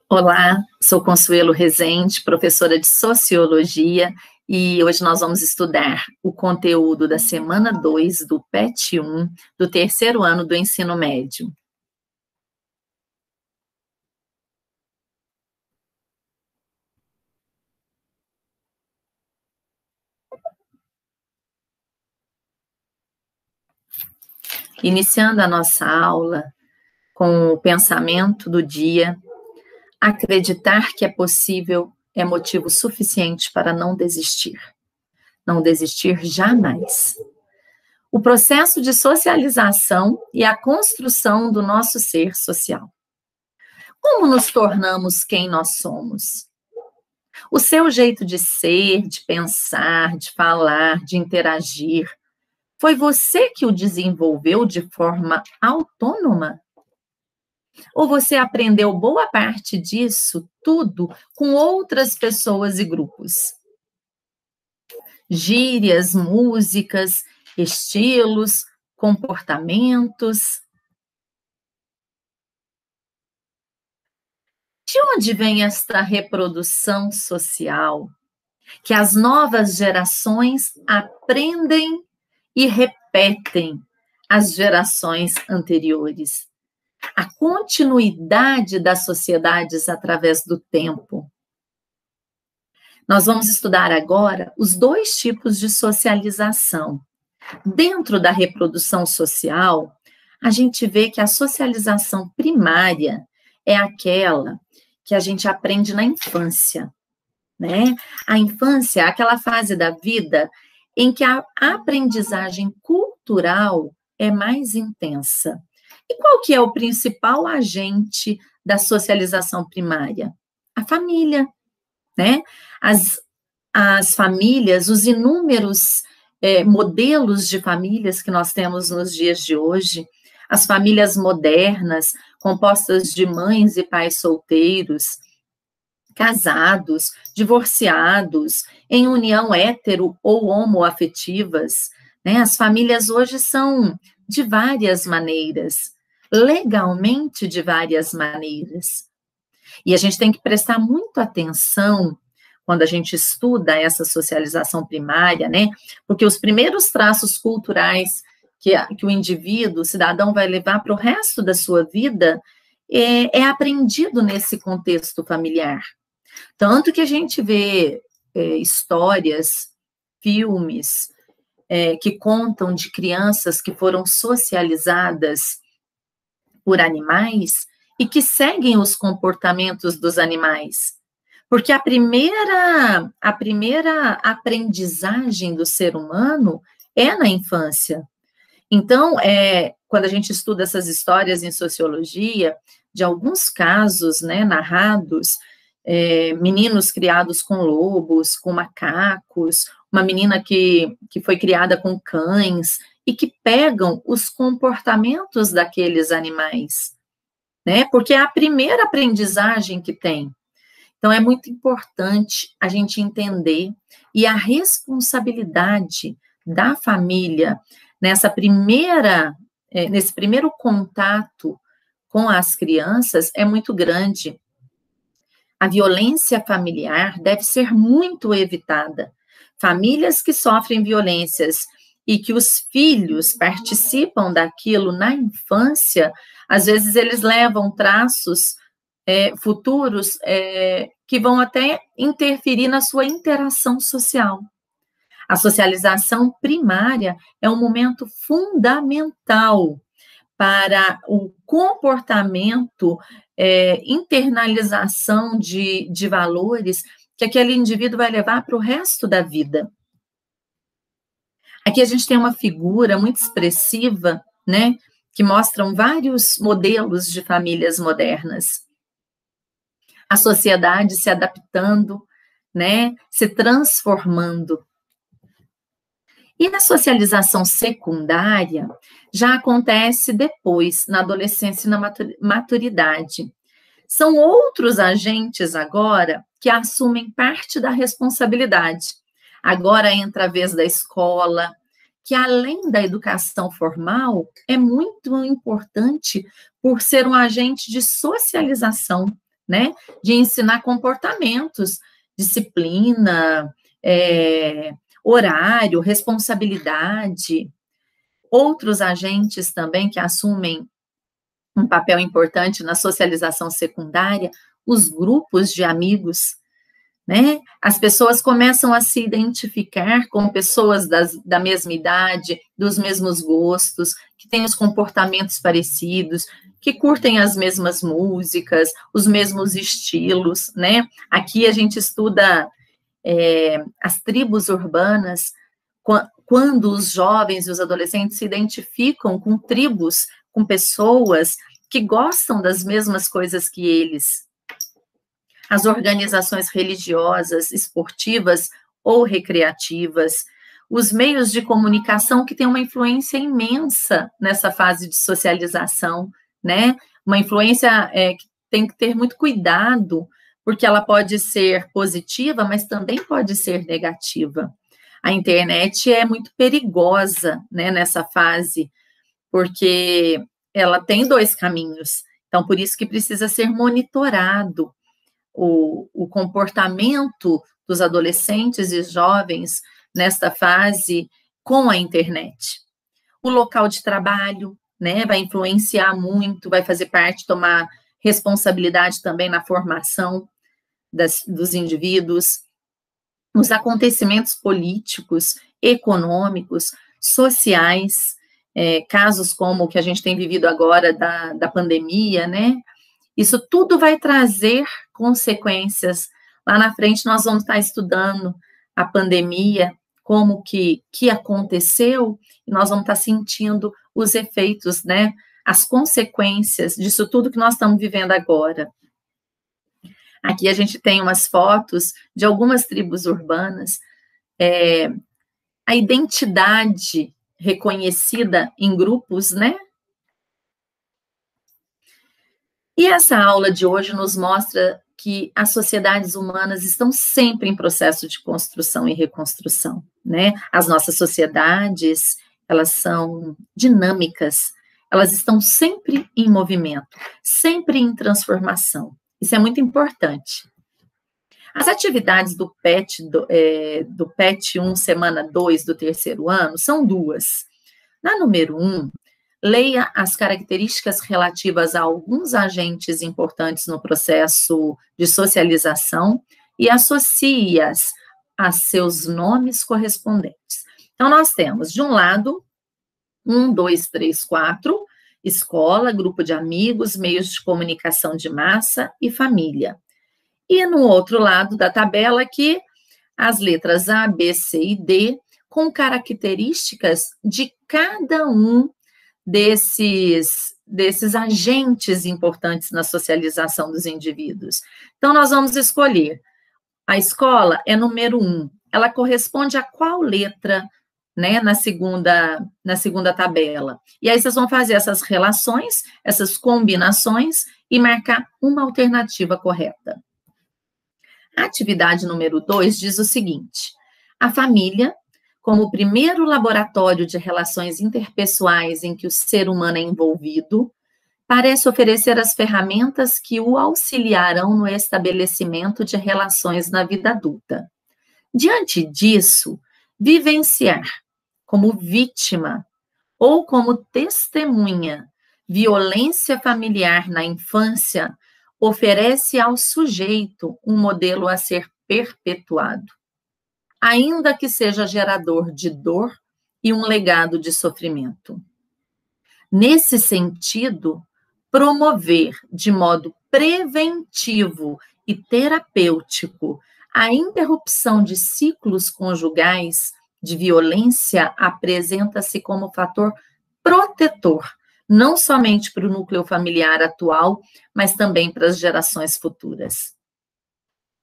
Olá, sou Consuelo Rezende, professora de Sociologia, e hoje nós vamos estudar o conteúdo da semana 2 do PET 1, do terceiro ano do ensino médio. Iniciando a nossa aula com o pensamento do dia: acreditar que é possível é motivo suficiente para não desistir. Não desistir jamais. O processo de socialização e a construção do nosso ser social. Como nos tornamos quem nós somos? O seu jeito de ser, de pensar, de falar, de interagir, foi você que o desenvolveu de forma autônoma? Ou você aprendeu boa parte disso tudo com outras pessoas e grupos? Gírias, músicas, estilos, comportamentos. De onde vem esta reprodução social que as novas gerações aprendem e repetem as gerações anteriores? A continuidade das sociedades através do tempo. Nós vamos estudar agora os dois tipos de socialização. Dentro da reprodução social, a gente vê que a socialização primária é aquela que a gente aprende na infância, né? A infância é aquela fase da vida em que a aprendizagem cultural é mais intensa. E qual que é o principal agente da socialização primária? A família, né? As famílias, os inúmeros modelos de famílias que nós temos nos dias de hoje, as famílias modernas, compostas de mães e pais solteiros, casados, divorciados, em união hétero ou homoafetivas, né? As famílias hoje são de várias maneiras, legalmente de várias maneiras. E a gente tem que prestar muito atenção quando a gente estuda essa socialização primária, né? Porque os primeiros traços culturais que o indivíduo, o cidadão, vai levar para o resto da sua vida é aprendido nesse contexto familiar. Tanto que a gente vê histórias, filmes, que contam de crianças que foram socializadas por animais e que seguem os comportamentos dos animais. Porque a primeira aprendizagem do ser humano é na infância. Então, quando a gente estuda essas histórias em sociologia, de alguns casos, né, narrados, meninos criados com lobos, com macacos, uma menina que foi criada com cães, e que pegam os comportamentos daqueles animais, né? Porque é a primeira aprendizagem que tem. Então, é muito importante a gente entender e a responsabilidade da família nesse primeiro contato com as crianças é muito grande. A violência familiar deve ser muito evitada. Famílias que sofrem violências e que os filhos participam daquilo na infância, às vezes eles levam traços futuros que vão até interferir na sua interação social. A socialização primária é um momento fundamental para o comportamento, internalização de valores que aquele indivíduo vai levar para o resto da vida. Aqui a gente tem uma figura muito expressiva, né, que mostram vários modelos de famílias modernas. A sociedade se adaptando, né, se transformando. E a socialização secundária já acontece depois, na adolescência e na maturidade. São outros agentes agora que assumem parte da responsabilidade. Agora entra a vez da escola, que, além da educação formal, é muito importante por ser um agente de socialização, né? De ensinar comportamentos, disciplina, horário, responsabilidade. Outros agentes também que assumem um papel importante na socialização secundária, os grupos de amigos, né? As pessoas começam a se identificar com pessoas da mesma idade, dos mesmos gostos, que têm os comportamentos parecidos, que curtem as mesmas músicas, os mesmos estilos, né? Aqui a gente estuda as tribos urbanas, quando os jovens e os adolescentes se identificam com tribos, com pessoas que gostam das mesmas coisas que eles. As organizações religiosas, esportivas ou recreativas, os meios de comunicação que têm uma influência imensa nessa fase de socialização, né? Uma influência que tem que ter muito cuidado, porque ela pode ser positiva, mas também pode ser negativa. A internet é muito perigosa, né, nessa fase, porque ela tem dois caminhos. Então, por isso que precisa ser monitorado o comportamento dos adolescentes e jovens nesta fase com a internet. O local de trabalho, né, vai influenciar muito, vai fazer parte, tomar responsabilidade também na formação dos indivíduos. Os acontecimentos políticos, econômicos, sociais, casos como o que a gente tem vivido agora da pandemia, né? Isso tudo vai trazer consequências. Lá na frente nós vamos estar estudando a pandemia, como que aconteceu, e nós vamos estar sentindo os efeitos, né? As consequências disso tudo que nós estamos vivendo agora. Aqui a gente tem umas fotos de algumas tribos urbanas, a identidade reconhecida em grupos, né? E essa aula de hoje nos mostra que as sociedades humanas estão sempre em processo de construção e reconstrução, né? As nossas sociedades, elas são dinâmicas, elas estão sempre em movimento, sempre em transformação. Isso é muito importante. As atividades do PET 1, semana 2 do terceiro ano, são duas. Na número 1, leia as características relativas a alguns agentes importantes no processo de socialização e associe-as a seus nomes correspondentes. Então, nós temos, de um lado, 1, 2, 3, 4, escola, grupo de amigos, meios de comunicação de massa e família. E no outro lado da tabela aqui, as letras A, B, C e D, com características de cada um desses agentes importantes na socialização dos indivíduos. Então, nós vamos escolher. A escola é número 1. Ela corresponde a qual letra, né, na segunda tabela? E aí vocês vão fazer essas relações, essas combinações e marcar uma alternativa correta. A atividade número 2 diz o seguinte: a família, como o primeiro laboratório de relações interpessoais em que o ser humano é envolvido, parece oferecer as ferramentas que o auxiliarão no estabelecimento de relações na vida adulta. Diante disso, vivenciar como vítima ou como testemunha violência familiar na infância oferece ao sujeito um modelo a ser perpetuado, ainda que seja gerador de dor e um legado de sofrimento. Nesse sentido, promover de modo preventivo e terapêutico a interrupção de ciclos conjugais de violência apresenta-se como fator protetor, não somente para o núcleo familiar atual, mas também para as gerações futuras.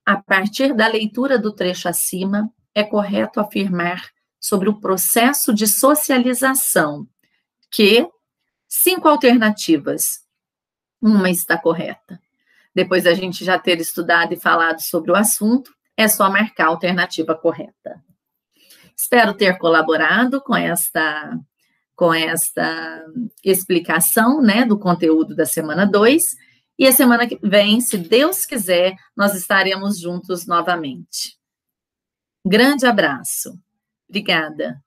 A partir da leitura do trecho acima, é correto afirmar sobre o processo de socialização que 5 alternativas, uma está correta. Depois da gente já ter estudado e falado sobre o assunto, é só marcar a alternativa correta. Espero ter colaborado com esta explicação, né, do conteúdo da semana 2, e a semana que vem, se Deus quiser, nós estaremos juntos novamente. Grande abraço. Obrigada.